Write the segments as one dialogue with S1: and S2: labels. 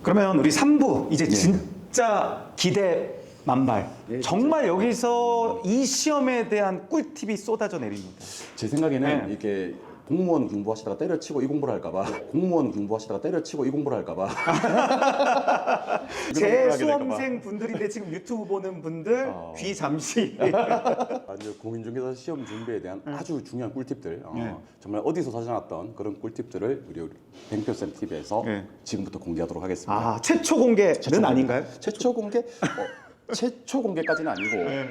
S1: 그러면 우리 3부 이제
S2: 예.
S1: 진짜 기대 만발.
S2: 예,
S1: 정말 여기서 이 시험에 대한 꿀팁이 쏟아져 내립니다.
S2: 제 생각에는
S1: 네.
S2: 이렇게 공무원 공부하시다가 때려치고 이 공부를 할까봐 공무원 공부하시다가 때려치고 이 공부를 할까봐
S1: 제 수험생 분들인데 지금 유튜브 보는 분들 귀 잠시.
S2: 아주 공인중개사 시험 준비에 대한 아주 중요한 꿀팁들
S1: 네.
S2: 정말 어디서 찾아놨던 그런 꿀팁들을 우리 뱅표쌤 TV에서
S1: 네.
S2: 지금부터 공개하도록 하겠습니다.
S1: 아, 최초 공개는
S2: 최초
S1: 아닌가요?
S2: 최초 공개? 최초 공개까지는 아니고
S1: 네.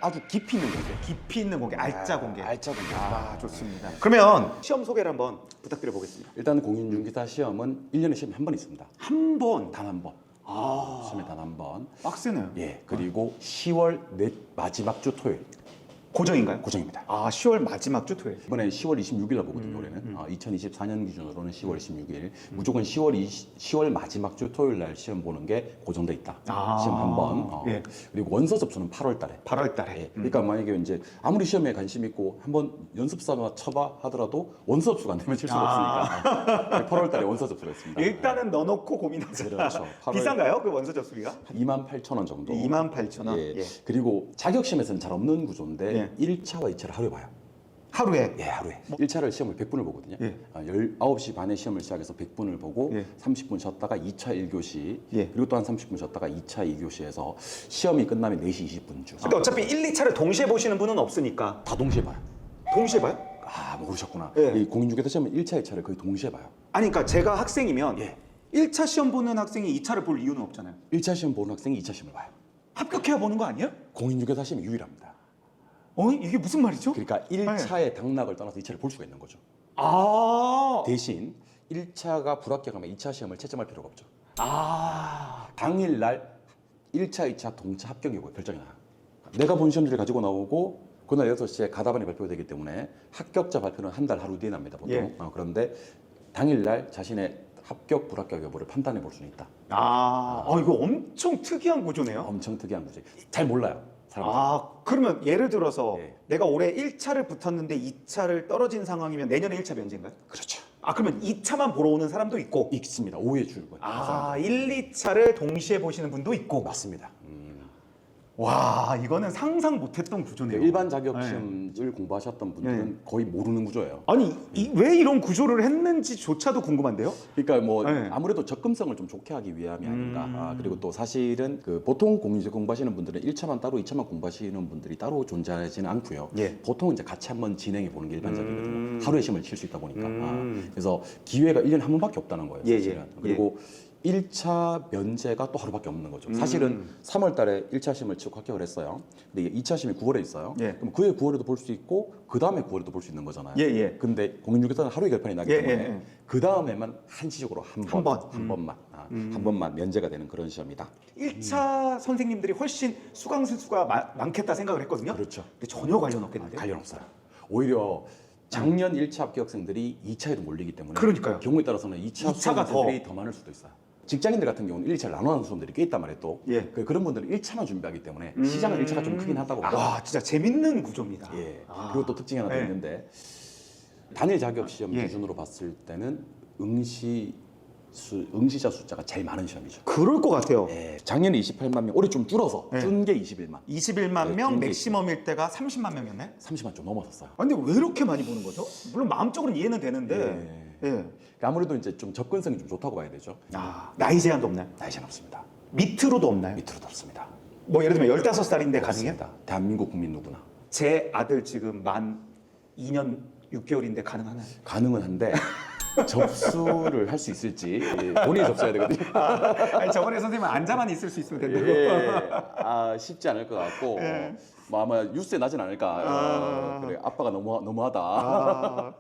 S2: 아주 깊이 있는 공개.
S1: 깊이 있는 공개, 알짜 공개.
S2: 알짜 공개.
S1: 아, 좋습니다. 그러면 시험 소개를 한번 부탁드려 보겠습니다.
S2: 일단 공인중개사 시험은 1년에 시험이 한 번 있습니다.
S1: 한 번.
S2: 단 한 번.
S1: 아,
S2: 시험에 단 한 번.
S1: 빡세네요.
S2: 예. 그리고 10월 마지막 주 토요일
S1: 고정인가요?
S2: 고정입니다.
S1: 아, 10월 마지막 주 토요일.
S2: 이번에 10월 26일 날 보거든요. 올해는 2024년 기준으로는 10월 26일 무조건 10월 마지막 주 토요일 날 시험 보는 게 고정돼 있다.
S1: 아.
S2: 시험 한 번.
S1: 예.
S2: 그리고 원서 접수는 8월 달에.
S1: 8월 달에.
S2: 예. 그러니까 만약에 이제 아무리 시험에 관심 있고 한번 연습사만 쳐봐 하더라도 원서 접수가 안 되면 칠 수가 없으니까 8월 달에 원서 접수가 있습니다.
S1: 일단은 넣어놓고 고민하자.
S2: 그렇죠. 8월
S1: 비싼가요? 그 원서 접수비가?
S2: 28,000원 정도.
S1: 28,000원.
S2: 예.
S1: 예.
S2: 그리고 자격시험에서는 잘 없는 구조인데
S1: 예.
S2: 1차와 2차를 하루에 봐요.
S1: 하루에.
S2: 예, 하루에. 1차를 시험을 100분을 보거든요.
S1: 예.
S2: 19시 반에 시험을 시작해서 100분을 보고
S1: 예.
S2: 30분 쉬었다가 2차 1교시
S1: 예.
S2: 그리고 또 한 30분 쉬었다가 2차 2교시에서 시험이 끝나면 4시 20분쯤.
S1: 근데 어차피 1, 2차를 동시에 보시는 분은 없으니까
S2: 다 동시에 봐요.
S1: 동시에 봐요?
S2: 아, 모르셨구나.
S1: 예.
S2: 이 공인중개사 시험은 1차, 2차를 거의 동시에 봐요.
S1: 아니 그러니까 제가 학생이면
S2: 예.
S1: 1차 시험 보는 학생이 2차를 볼 이유는 없잖아요.
S2: 1차 시험 보는 학생이 2차 시험을 봐요.
S1: 합격해야 보는 거 아니에요?
S2: 공인중개사 시험이 유일합니다.
S1: 이게 무슨 말이죠?
S2: 그러니까 1차의 당락을 떠나서 2차를 볼 수가 있는 거죠.
S1: 아,
S2: 대신 1차가 불합격하면 2차 시험을 채점할 필요가 없죠.
S1: 아,
S2: 당일날 1차, 2차 동차 합격이고 결정이 나요. 내가 본 시험지를 가지고 나오고 그날 6시에 가다반이 발표되기 때문에 합격자 발표는 한 달 하루 뒤에 납니다. 보통.
S1: 예.
S2: 그런데 당일날 자신의 합격, 불합격 여부를 판단해 볼 수는 있다.
S1: 이거 엄청 특이한 구조네요.
S2: 엄청 특이한 거지. 잘 몰라요. 사람들은.
S1: 그러면 예를 들어서
S2: 예.
S1: 내가 올해 1차를 붙었는데 2차를 떨어진 상황이면 내년에 1차 면제인가요?
S2: 그렇죠.
S1: 그러면 2차만 보러 오는 사람도 있고
S2: 있습니다. 5회 출근.
S1: 1, 2차를 동시에 보시는 분도 있고
S2: 맞습니다.
S1: 와, 이거는 상상 못했던 구조네요.
S2: 일반 자격 시험을 공부하셨던 분들은 거의 모르는 구조예요.
S1: 아니, 왜 이런 구조를 했는지조차도 궁금한데요?
S2: 그러니까 뭐
S1: 네.
S2: 아무래도 접근성을 좀 좋게 하기 위함이 아닌가. 그리고 또 사실은 그 보통 공인중개사 공부하시는 분들은 1차만 따로 2차만 공부하시는 분들이 따로 존재하지는 않고요.
S1: 예.
S2: 보통 이제 같이 한번 진행해 보는 게 일반적이거든요. 하루에 시험을 칠 수 있다 보니까. 그래서 기회가 1년에 한 번밖에 없다는 거예요,
S1: 예,
S2: 사실은.
S1: 예.
S2: 그리고 1차 면제가 또 하루밖에 없는 거죠. 사실은 3월 달에 1차 시험을 치고 합격을 했어요. 근데 이게 2차 시험이 9월에 있어요.
S1: 예.
S2: 그럼 그해 9월에도 볼 수 있고 그 다음에 9월에도 볼 수 있는 거잖아요.
S1: 예, 예.
S2: 근데 공인중개사는 하루에 결판이 나기
S1: 예,
S2: 때문에
S1: 예.
S2: 그 다음에만 한시적으로 한 번만 한 번만 면제가 되는 그런 시험이다.
S1: 1차 선생님들이 훨씬 수강수가 많겠다 생각을 했거든요.
S2: 그렇죠.
S1: 근데 전혀 관련 없겠는데.
S2: 관련 없어요. 오히려 작년 1차 합격생들이 2차에도 몰리기 때문에
S1: 그러니까요.
S2: 경우에 따라서는 2차
S1: 2차가
S2: 수험생들이 더 많을 수도 있어요. 직장인들 같은 경우는 1차를 나눠하는 수험들이 꽤 있단 말이에요 또.
S1: 예.
S2: 그런 분들은 1차만 준비하기 때문에 시장은 1차가 좀 크긴 하다고 봐요.
S1: 와, 진짜 재밌는 구조입니다.
S2: 예. 그리고 또 특징이 하나 더
S1: 예.
S2: 있는데 단일 자격 시험
S1: 예.
S2: 기준으로 봤을 때는 응시자 숫자가 제일 많은 시험이죠.
S1: 그럴 것 같아요.
S2: 예. 작년에 28만 명, 올해 좀 줄어서
S1: 예.
S2: 준 게 21만,
S1: 21만
S2: 네,
S1: 명,
S2: 그런 게
S1: 맥시멈일 때가 30만 명이었나요?
S2: 30만 좀 넘어섰어요.
S1: 근데 왜 이렇게 많이 보는 거죠? 물론 마음적으로는 이해는 되는데. 예.
S2: 그러니까 아무래도 이제 좀 접근성이 좀 좋다고 봐야 되죠.
S1: 나이 제한도 없나요?
S2: 나이 제한 없습니다.
S1: 밑으로도 없나요?
S2: 밑으로도 없습니다.
S1: 뭐 예를 들면 15살인데 가능해요?
S2: 없습니다. 대한민국 국민 누구나
S1: 제 아들 지금 만 2년 6개월인데 가능하나요?
S2: 가능은 한데 접수를 할 수 있을지 본인이 접수해야 되거든요.
S1: 아니, 저번에 선생님은 앉아만 있을 수 있으면 된다고.
S2: 예, 쉽지 않을 것 같고 뭐 아마 뉴스에 나진 않을까. 그래 아빠가 너무하다.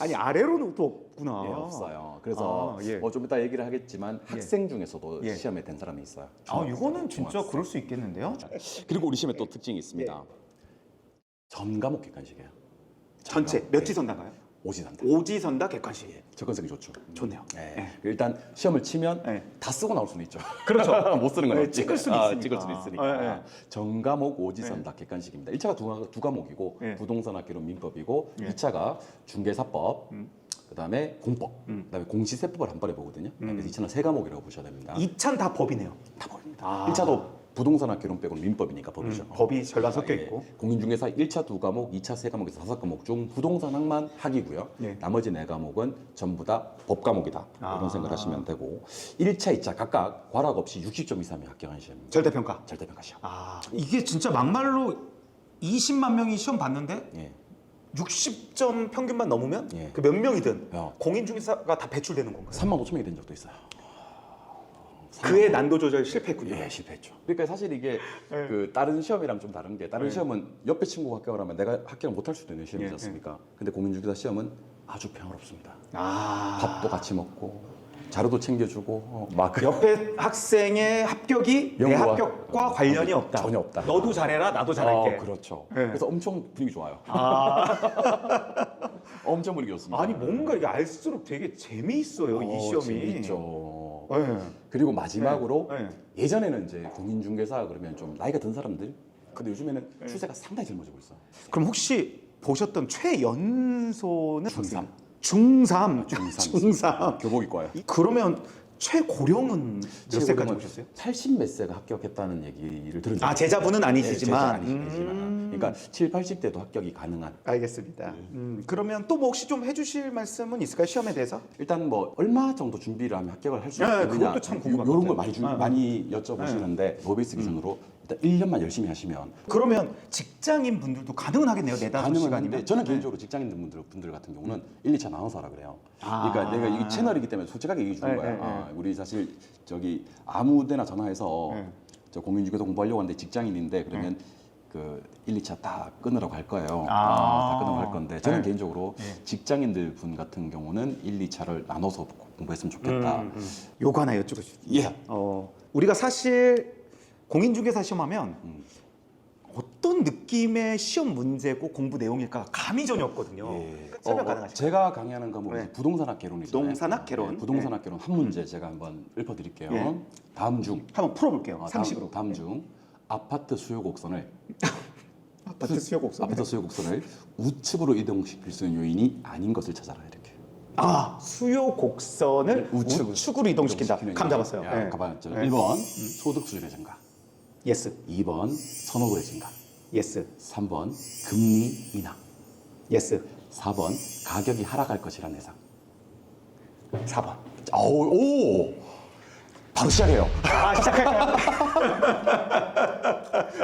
S1: 아니, 아래로는 또 없구나.
S2: 예, 없어요. 그래서
S1: 예.
S2: 좀 이따 얘기를 하겠지만 학생 중에서도
S1: 예.
S2: 시험에 된 사람이 있어요.
S1: 이거는 진짜 그럴 수 있겠는데요?
S2: 그리고 우리 시험에 또 특징이 있습니다. 전 과목 객관식이에요.
S1: 전체 몇 지선다가요?
S2: 오지선다.
S1: 오지선다 객관식.
S2: 접근성이 좋죠.
S1: 좋네요.
S2: 예.
S1: 예.
S2: 일단 시험을 치면
S1: 예.
S2: 다 쓰고 나올 수는 있죠.
S1: 그렇죠.
S2: 못 쓰는 건
S1: 예,
S2: 없지.
S1: 찍을 수는 있으니까.
S2: 찍을 수는 있으니까.
S1: 예, 예.
S2: 전과목 오지선다 객관식입니다. 1차가 두 과목이고
S1: 예.
S2: 부동산 학기론 민법이고
S1: 예.
S2: 2차가 중개사법 그다음에 공법, 그다음에 공시세법을 한 번에 보거든요. 그래서 2차는 세 과목이라고 보셔야 됩니다.
S1: 2차는 다 법이네요.
S2: 다 법입니다.
S1: 아.
S2: 1차도 부동산학 개론 빼고는 민법이니까 법이죠.
S1: 법이 절반 섞여
S2: 예.
S1: 있고.
S2: 공인중개사 1차 2과목, 2차 3과목에서 5과목 중 부동산학만 학이고요.
S1: 예.
S2: 나머지 4과목은 전부 다 법과목이다.
S1: 아.
S2: 이런 생각을 하시면 되고 1차, 2차 각각 과락 없이 60점 이상이 합격한 시험입니다.
S1: 절대평가.
S2: 절대평가 시험.
S1: 아, 이게 진짜 막말로 20만 명이 시험 봤는데
S2: 예.
S1: 60점 평균만 넘으면
S2: 예.
S1: 그 몇 명이든
S2: 야.
S1: 공인중개사가 다 배출되는 건가요?
S2: 3만 5천 명이 된 적도 있어요.
S1: 그의 난도 조절 실패했군요.
S2: 예, 실패했죠. 그러니까 사실 이게
S1: 예.
S2: 그 다른 시험이랑 좀 다른 게 다른
S1: 예.
S2: 시험은 옆에 친구가 합격을 하면 내가 합격을 못할 수도 있는 시험이지
S1: 예,
S2: 않습니까? 근데 공인중개사 시험은 아주 평화롭습니다.
S1: 아,
S2: 밥도 같이 먹고 자료도 챙겨주고 막
S1: 그 옆에 학생의 합격이 내
S2: 연구와-
S1: 합격과 관련이 없다.
S2: 전혀 없다.
S1: 너도 잘해라, 나도 잘할게.
S2: 그렇죠.
S1: 예.
S2: 그래서 엄청 분위기 좋아요.
S1: 아,
S2: 엄청 분위기 좋습니다.
S1: 아니 뭔가 이게 알수록 되게 재미있어요 이 시험이.
S2: 재밌죠.
S1: 예.
S2: 그리고 마지막으로
S1: 예.
S2: 예전에는 이제 공인중개사 그러면 좀 나이가 든 사람들, 근데 요즘에는 추세가 상당히 젊어지고 있어.
S1: 그럼 혹시 보셨던 최연소는
S2: 중3.
S1: 중3.
S2: 중3.
S1: 중3.
S2: 교복이과요.
S1: 그러면 최고령은 몇 세까지 보셨어요?
S2: 80 몇 세가 합격했다는 얘기를 들은 적이
S1: 아, 제자분은
S2: 있어요.
S1: 아니시지만.
S2: 네, 제자는 아니시지만. 그러니까 7, 80대도 합격이 가능한.
S1: 알겠습니다. 그러면 또 뭐 혹시 좀 해주실 말씀은 있을까요? 시험에 대해서?
S2: 일단 뭐 얼마 정도 준비를 하면 합격을 할 수
S1: 네,
S2: 있느냐
S1: 그것도 참 궁금한
S2: 이런
S1: 것
S2: 걸
S1: 같아요.
S2: 많이 여쭤보시는데 노베이스 기준으로 일단 1년만 열심히 하시면
S1: 그러면 직장인 분들도 가능은 하겠네요. 4-5
S2: 가능한데
S1: 시간이면.
S2: 저는 개인적으로 직장인 분들 같은 경우는 1, 2차 나눠서 하라 그래요.
S1: 아.
S2: 그러니까 내가 이 채널이기 때문에 솔직하게 얘기해 주는
S1: 네,
S2: 거야.
S1: 네,
S2: 아, 우리 사실 저기 아무데나 전화해서
S1: 네.
S2: 저 공인중개사 공부하려고 하는데 직장인인데 그러면 그 1, 2차 다 끊으라고 할 거예요.
S1: 아.
S2: 다 끊으라고 할 건데 저는
S1: 네.
S2: 개인적으로
S1: 네.
S2: 직장인들 분 같은 경우는 1, 2차를 나눠서 공부했으면 좋겠다.
S1: 요거 하나 여쭤보십시오.
S2: 예.
S1: 우리가 사실 공인중개사 시험하면 어떤 느낌의 시험 문제고 공부 내용일까 감이 전혀 없거든요.
S2: 예.
S1: 설명 가능하실까요?
S2: 제가 강의하는 과목은
S1: 네.
S2: 부동산학 개론이잖아요.
S1: 부동산학 개론.
S2: 부동산학 개론 한 문제 제가 한번 읊어드릴게요.
S1: 예.
S2: 다음 중
S1: 한번 풀어볼게요.
S2: 아,
S1: 상식으로.
S2: 다음 중 아파트 수요 곡선을
S1: 아파트 수요 곡선.
S2: 아파트 수요 곡선을 우측으로 이동시킬 수 있는 요인이 아닌 것을 찾아라 이렇게.
S1: 아, 수요 곡선을 우측으로 이동시킨다.
S2: 이동시키는
S1: 감 잡았어요.
S2: 야,
S1: 네.
S2: 가봤죠.
S1: 네.
S2: 1번 소득 수준의 증가,
S1: 예스.
S2: 2번 선호도의 증가,
S1: 예스.
S2: 3번 금리 인하,
S1: 예스.
S2: 4번 가격이 하락할 것이라는 예상.
S1: 4번.
S2: 오, 바로 시작해요.
S1: 아, 시작할까요?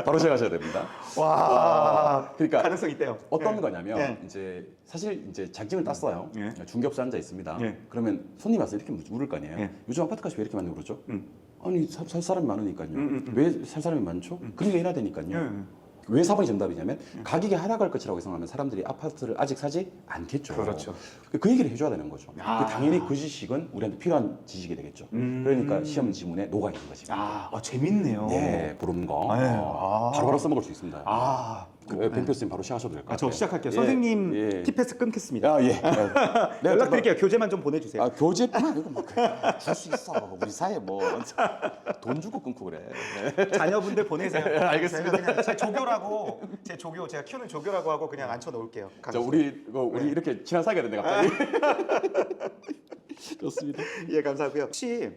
S2: 바로 시작하셔야 됩니다.
S1: 와.
S2: 그러니까
S1: 가능성 있대요.
S2: 어떤
S1: 예.
S2: 거냐면
S1: 예.
S2: 이제 사실 이제 자격증을 땄어요.
S1: 예.
S2: 중개업소 앉아 있습니다.
S1: 예.
S2: 그러면 손님 와서 이렇게 물을 거 아니에요.
S1: 예.
S2: 요즘 아파트 값이 왜 이렇게 많이 오르죠?
S1: 음.
S2: 아니 살 사람이 많으니까요. 왜 살 사람이 많죠? 그러니까 일해야 되니까요.
S1: 예.
S2: 왜 4번이 정답이냐면 가격이 하락할 것이라고 예상하면 사람들이 아파트를 아직 사지 않겠죠.
S1: 그렇죠.
S2: 그 얘기를 해줘야 되는 거죠.
S1: 아.
S2: 당연히 그 지식은 우리한테 필요한 지식이 되겠죠. 그러니까 시험 지문에 녹아 있는 것입니다.
S1: 재밌네요.
S2: 네, 그런 거
S1: 네.
S2: 바로바로 써먹을 수 있습니다. 뱅표스님 바로 시작하셔도 될 것 같아요.
S1: 저 시작할게요.
S2: 예,
S1: 선생님
S2: 예.
S1: 티패스 끊겠습니다.
S2: 아, 예. 네,
S1: 연락드릴게요. 교재만 좀 보내주세요.
S2: 교재뿐 아니고 뭐줄수 있어. 우리 사회 뭐 돈 주고 끊고 그래.
S1: 자녀분들 보내세요.
S2: 알겠습니다.
S1: 제가 그냥 제 조교라고 제 조교 제가 키우는 조교라고 하고 그냥 앉혀 놓을게요.
S2: 우리 이렇게 친한 사이가 됐네 갑자기. 좋습니다.
S1: 예, 감사하고요. 혹시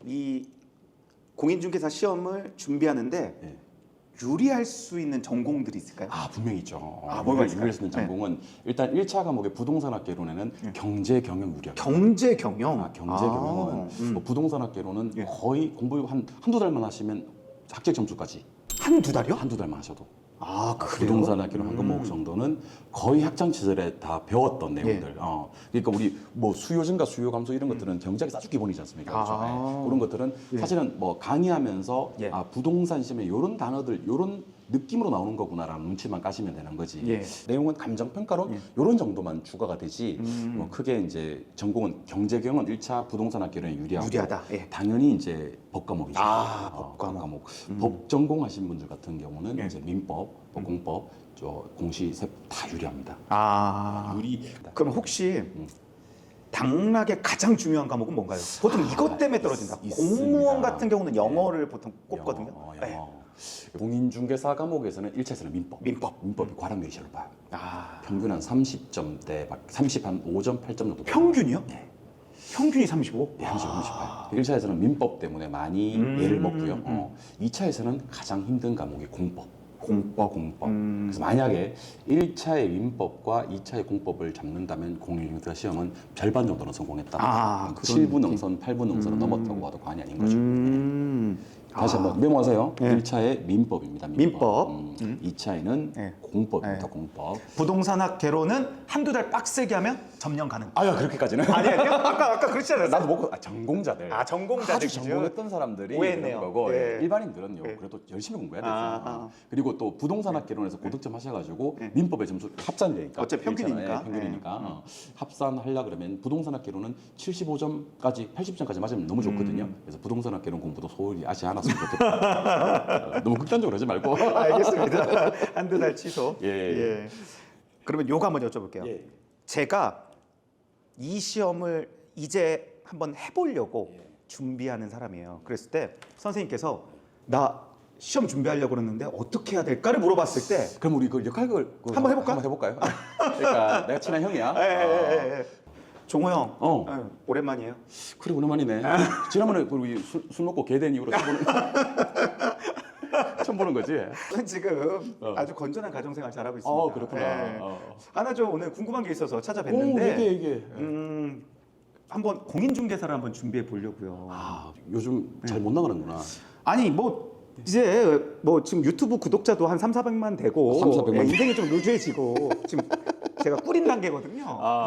S1: 이 공인중개사 시험을 준비하는데
S2: 예.
S1: 유리할 수 있는 전공들이 있을까요?
S2: 분명히 있죠.
S1: 뭐가 있을까요?
S2: 유리할 수 있는 전공은 일단 1차 과목의 부동산학 개론에는 경제 경영 유리합니다.
S1: 경제 경영.
S2: 경제 경영은 뭐 부동산학 개론은
S1: 예.
S2: 거의 공부 한두 달만 하시면 합격 점수까지
S1: 한두 달이요?
S2: 한두 달만 하셔도
S1: 그래요?
S2: 부동산학 개론 한 과목 정도는 거의 학창 시절에 다 배웠던 내용들.
S1: 예.
S2: 그러니까 우리 뭐 수요 증가, 수요 감소 이런 것들은 경제학이 아주 기본이지 않습니까? 그렇죠?
S1: 아.
S2: 그런 것들은 사실은 뭐 강의하면서
S1: 예.
S2: 부동산 시험에 이런 단어들, 이런 느낌으로 나오는 거구나라는 눈치만 까시면 되는 거지.
S1: 예.
S2: 내용은 감정평가론 이런 정도만 추가가 되지. 뭐 크게 이제 전공은 경제경은 1차 부동산학 개론에 유리하고
S1: 유리하다. 예.
S2: 당연히 이제 법 과목이죠.
S1: 법 과목.
S2: 법 전공하신 분들 같은 경우는
S1: 예.
S2: 이제 민법, 공법, 공시세법 다 유리합니다. 유리.
S1: 그럼 혹시 당락의 가장 중요한 과목은 뭔가요? 보통 이것 때문에 떨어진다.
S2: 있습니다.
S1: 공무원 같은 경우는 영어를 보통 꼽거든요.
S2: 영어.
S1: 네.
S2: 공인중개사 과목에서는 1차에서는 민법.
S1: 민법이
S2: 과락률이 제일 높아요. 평균 한 30점대, 5점, 8점 정도.
S1: 평균이요?
S2: 네.
S1: 평균이 35?
S2: 네, 38. 1차에서는 민법 때문에 많이 애를 먹고요. 2차에서는 가장 힘든 과목이 공법. 그래서 만약에 1차의 민법과 2차의 공법을 잡는다면 공인중개사 시험은 절반 정도는 성공했다. 7분 능선, 8분 능선을 넘었다고 봐도 과언이 아닌 거죠. 다시 한번 메모하세요.
S1: 네.
S2: 1차에 민법입니다.
S1: 민법.
S2: 2차에는
S1: 네.
S2: 공법입니다. 공법.
S1: 부동산학 개론은 한두 달 빡세게 하면 점령 가능.
S2: 아야 그렇게까지는.
S1: 아니요? 아까 그렇지 않았어요?
S2: 나도 먹고 전공자들.
S1: 전공자들
S2: 아주
S1: 기준?
S2: 전공했던 사람들이
S1: 오해했네요.
S2: 그런 거고
S1: 네.
S2: 일반인들은요.
S1: 네.
S2: 그래도 열심히 공부해야 되죠. 그리고 또 부동산학 개론에서 고득점 하셔가지고
S1: 네.
S2: 민법의 점수 합산되니까.
S1: 어차피 평균이니까.
S2: 평균이니까 합산하려 그러면 부동산학 개론은 75점까지 80점까지 맞으면 너무 좋거든요. 그래서 부동산학 개론 공부도 소홀히 하지 않았으면 좋겠다. 너무 극단적으로 하지 말고.
S1: 알겠습니다. 한두 달 취소.
S2: 예.
S1: 그러면 요거 한번 여쭤볼게요.
S2: 예.
S1: 제가 이 시험을 이제 한번 해보려고 준비하는 사람이에요. 그랬을 때 선생님께서 나 시험 준비하려고 그러는데 어떻게 해야 될까를 물어봤을 때
S2: 그럼 우리 그 역할극을
S1: 한번 해볼까?
S2: 한번 해볼까요? 그러니까 내가 친한 형이야.
S1: 예. 종호 형,
S2: 어.
S1: 오랜만이에요.
S2: 그래 오랜만이네. 지난번에 우리 술 먹고 개된 이후로 처음 보는 거지.
S1: 지금 아주 건전한 가정생활 잘하고 있습니다.
S2: 그렇구나.
S1: 예. 하나 좀 오늘 궁금한 게 있어서 찾아뵀는데
S2: 이게.
S1: 한번 공인중개사를 한번 준비해 보려고요.
S2: 요즘 잘 못 나가는구나.
S1: 아니 뭐 이제 뭐 지금 유튜브 구독자도 한 3,400만 되고
S2: 3,400만.
S1: 인생이 좀 루즈해지고 지금 제가 꾸린 단계거든요.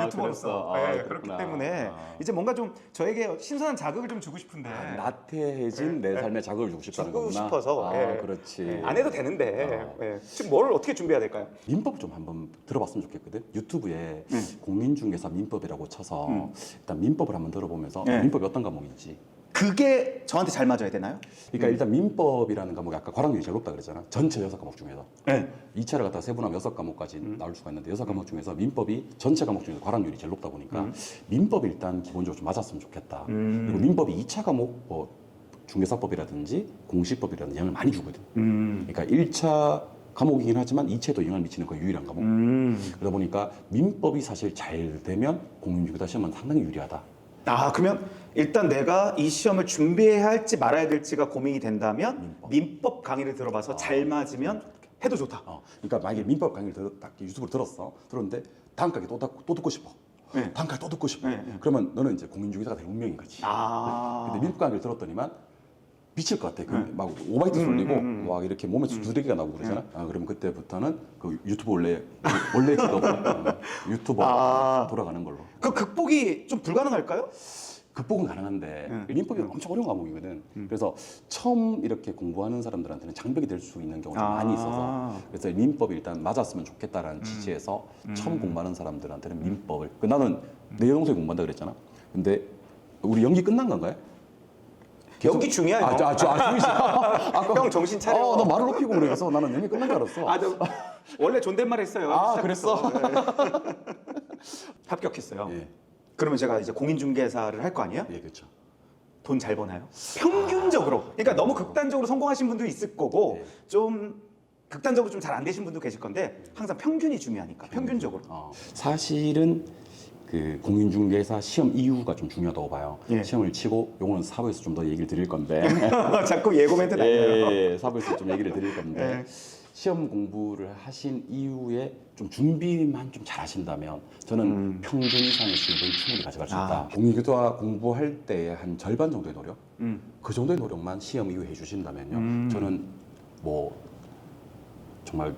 S1: 유튜버로서.
S2: 그랬어.
S1: 그렇기
S2: 그렇구나.
S1: 때문에 이제 뭔가 좀 저에게 신선한 자극을 좀 주고 싶은데
S2: 나태해진 내 삶에 자극을 주고 싶다는
S1: 주고
S2: 거구나.
S1: 싶어서
S2: 그렇지.
S1: 안 해도 되는데 지금 뭘 어떻게 준비해야 될까요?
S2: 민법 좀 한번 들어봤으면 좋겠거든. 유튜브에 공인중개사 민법이라고 쳐서 일단 민법을 한번 들어보면서 민법이 어떤 과목인지.
S1: 그게 저한테 잘 맞아야 되나요?
S2: 그러니까 일단 민법이라는 과목이 아까 과락률이 제일 높다 그랬잖아. 전체 6과목 중에서.
S1: 네.
S2: 2차를 갖다 세분하면 6과목까지 나올 수가 있는데 6과목 중에서 민법이 전체 과목 중에서 과락률이 제일 높다 보니까 민법이 일단 기본적으로 좀 맞았으면 좋겠다. 그리고 민법이 2차 과목 뭐 중개사법이라든지 공시법이라든지 영향을 많이 주거든. 그러니까 1차 과목이긴 하지만 2차에도 영향을 미치는 그 유일한 과목. 그러다 보니까 민법이 사실 잘 되면 공인중개사 시험은 상당히 유리하다.
S1: 그러면 일단 내가 이 시험을 준비해야 할지 말아야 될지가 고민이 된다면 민법 강의를 들어봐서 잘 맞으면 해도 좋다.
S2: 그러니까 만약에 민법 강의를 딱 유튜브를 들었는데 다음 강의 또 듣고 싶어. 다음 강의 또 듣고 싶어. 그러면 너는 이제 공인중개사가 될 운명인 거지. 근데 민법 강의를 들었더니만 미칠 것 같아. 막 오바이트 쏠리고 막 이렇게 몸에서 두드러기가 나고 그러잖아. 그러면 그때부터는 그 유튜브 원래 직업 유튜버 돌아가는 걸로.
S1: 그 극복이 좀 불가능할까요?
S2: 극복은 가능한데 민법이 엄청 어려운 과목이거든. 그래서 처음 이렇게 공부하는 사람들한테는 장벽이 될 수 있는 경우가 많이 있어서 그래서 민법이 일단 맞았으면 좋겠다라는 취지에서 처음 공부하는 사람들한테는 민법을 나는 내 여동생이 공부한다 그랬잖아. 근데 우리 연기 끝난 건가요?
S1: 연기 중이야. 형 정신 차려.
S2: 나 말을 높이고 그래서 나는 연기 끝난 줄 알았어.
S1: 원래 존댓말 했어요.
S2: 그랬어?
S1: 합격했어요.
S2: 예.
S1: 그러면 제가 이제 공인중개사를 할 거 아니에요?
S2: 예, 그렇죠.
S1: 돈 잘 버나요? 평균적으로. 그러니까 너무 극단적으로 성공하신 분도 있을 거고 좀 극단적으로 좀 잘 안 되신 분도 계실 건데 항상 평균이 중요하니까 평균적으로.
S2: 사실은 그 공인중개사 시험 이유가 좀 중요하다고 봐요. 시험을 치고 요거는 사부에서 좀 더 얘기를 드릴 건데.
S1: 자꾸 예고 멘트 날려요.
S2: 사부에서 좀 얘기를 드릴 건데. 시험 공부를 하신 이후에 좀 준비만 좀 잘 하신다면 저는 평균 이상의 수입은 충분히 가져갈 수 있다. 공인중개사 공부할 때 한 절반 정도의 노력, 그 정도의 노력만 시험 이후에 해주신다면요, 저는 뭐 정말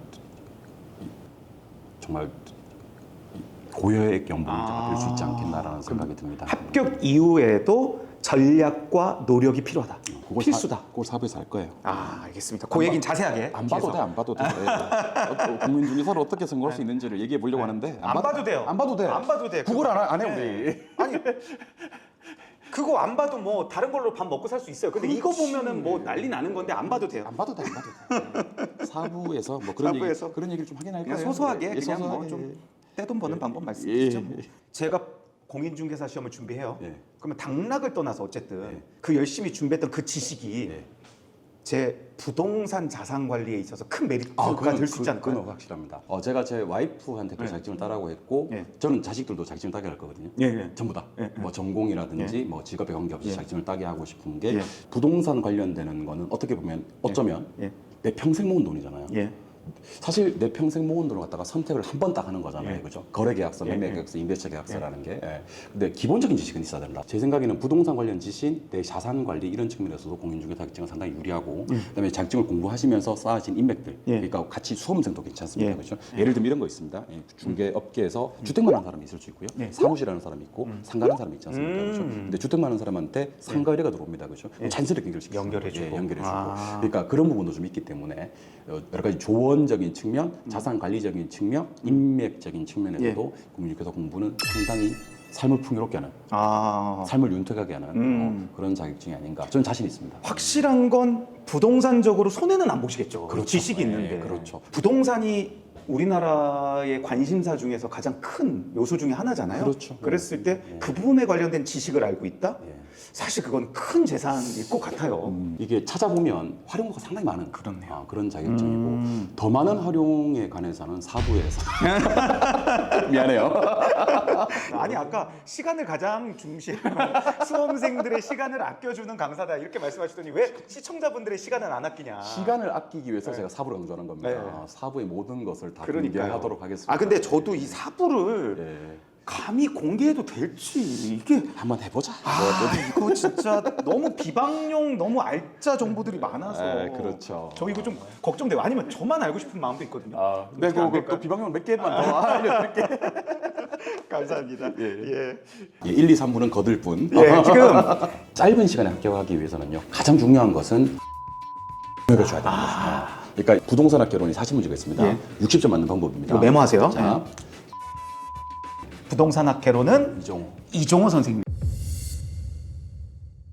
S2: 고여액 연봉자가 될 수 있지 않겠나라는 생각이 듭니다.
S1: 합격 이후에도 전략과 노력이 필요하다. 필수다.
S2: 그걸 사부에서 할 거예요.
S1: 알겠습니다. 그 얘기는 자세하게.
S2: 안 봐도 돼. 공인중개사를 어떻게 성공할 수 있는지를 얘기해 보려고 하는데
S1: 안 봐도 돼요.
S2: 안 봐도 돼.
S1: 안 봐도 돼.
S2: 구글 안 해 우리.
S1: 아니 그거 안 봐도 뭐 다른 걸로 밥 먹고 살 수 있어요. 근데 이거 보면은 뭐 난리 나는 건데 안 봐도 돼요.
S2: 안 봐도 돼. 사부에서 뭐
S1: 사부에서.
S2: 그런 얘기를 좀 하긴 할
S1: 그냥
S2: 거예요.
S1: 소소하게 그냥
S2: 소소하게.
S1: 뭐 좀 떼돈 버는 방법 말씀드리죠. 제가 공인중개사 시험을 준비해요. 그러면 당락을 떠나서 어쨌든 그 열심히 준비했던 그 지식이 제 부동산 자산 관리에 있어서 큰 메리트가 될 수 있지 않을까요?
S2: 그건 확실합니다. 제가 제 와이프한테도 자격증을 따라고 했고
S1: 예.
S2: 저는 자식들도 자격증을 따게 할 거거든요.
S1: 예.
S2: 전부 다.
S1: 예.
S2: 뭐 전공이라든지 뭐 직업에 관계없이 자격증을 따게 하고 싶은 게
S1: 예.
S2: 부동산 관련되는 거는 어떻게 보면 어쩌면
S1: 예.
S2: 내 평생 모은 돈이잖아요.
S1: 예.
S2: 사실 내 평생 모은 돈을 갖다가 선택을 한 번 딱 하는 거잖아요.
S1: 예.
S2: 그죠? 거래계약서,
S1: 예.
S2: 매매계약서, 임대차 계약서라는 게. 예. 근데 기본적인 지식은 있어야 된다. 제 생각에는 부동산 관련 지식, 내 자산 관리 이런 측면에서도 공인중개 자격증은 상당히 유리하고 그다음에 자격증을 공부하시면서 쌓아진 인맥들.
S1: 예.
S2: 그러니까 같이 수험생도 괜찮습니다.
S1: 예.
S2: 그렇죠? 예를 들면 이런 거 있습니다. 중개업계에서 주택만 하는 사람이 있을 수 있고요.
S1: 예.
S2: 사무실 하는 사람이 있고 상가하는 사람이 있지 않습니까? 그렇죠? 근데 주택만 하는 사람한테 상가 의뢰가 들어옵니다. 그렇죠? 자연스럽게 연결시키죠.
S1: 연결해주고.
S2: 예, 연결해주고.
S1: 아.
S2: 그러니까 그런 부분도 좀 있기 때문에 여러 가지 조언적인 측면, 자산 관리적인 측면, 인맥적인 측면에서도 공인중개사 공부는 상당히 삶을 풍요롭게 하는, 삶을 윤택하게 하는 그런 자격증이 아닌가. 저는 자신 있습니다.
S1: 확실한 건 부동산적으로 손해는 안 보시겠죠.
S2: 그렇죠.
S1: 지식이
S2: 예,
S1: 있는데.
S2: 그렇죠.
S1: 부동산이 우리나라의 관심사 중에서 가장 큰 요소 중에 하나잖아요.
S2: 그렇죠.
S1: 그랬을 때 그 부분에 관련된 지식을 알고 있다?
S2: 예.
S1: 사실 그건 큰 재산일 것 같아요.
S2: 이게 찾아보면 활용도가 상당히 많은
S1: 그렇네요.
S2: 그런 자격증이고 더 많은 활용에 관해서는 사부에서 미안해요.
S1: 아니 아까 시간을 가장 중시하는 수험생들의 시간을 아껴주는 강사다 이렇게 말씀하시더니 왜 시청자분들의 시간을 안 아끼냐?
S2: 시간을 아끼기 위해서 제가 사부를 강조하는 겁니다.
S1: 네.
S2: 사부의 모든 것을 다
S1: 그러니까요.
S2: 공개하도록 하겠습니다.
S1: 아 근데 저도 이 사부를
S2: 예.
S1: 감히 공개해도 될지 이게
S2: 한번 해보자.
S1: 이거 진짜 너무 비방용 너무 알짜 정보들이 많아서
S2: 그렇죠.
S1: 저 이거 좀 걱정돼요. 아니면 저만 알고 싶은 마음도 있거든요.
S2: 네,
S1: 어떻게 안
S2: 또
S1: 될까요?
S2: 비방용 몇 개만 더 알려드릴게요.
S1: 감사합니다. 예.
S2: 1, 2, 3부는 거들 뿐.
S1: 예, 지금
S2: 짧은 시간에 합격하기 위해서는요. 가장 중요한 것은 능력을 줘야 됩니다. 그러니까 부동산 학개론이 40문제가 있습니다.
S1: 예.
S2: 60점 맞는 방법입니다.
S1: 이거 메모하세요.
S2: 자,
S1: 부동산 학회로는
S2: 이종호.
S1: 이종호 선생님.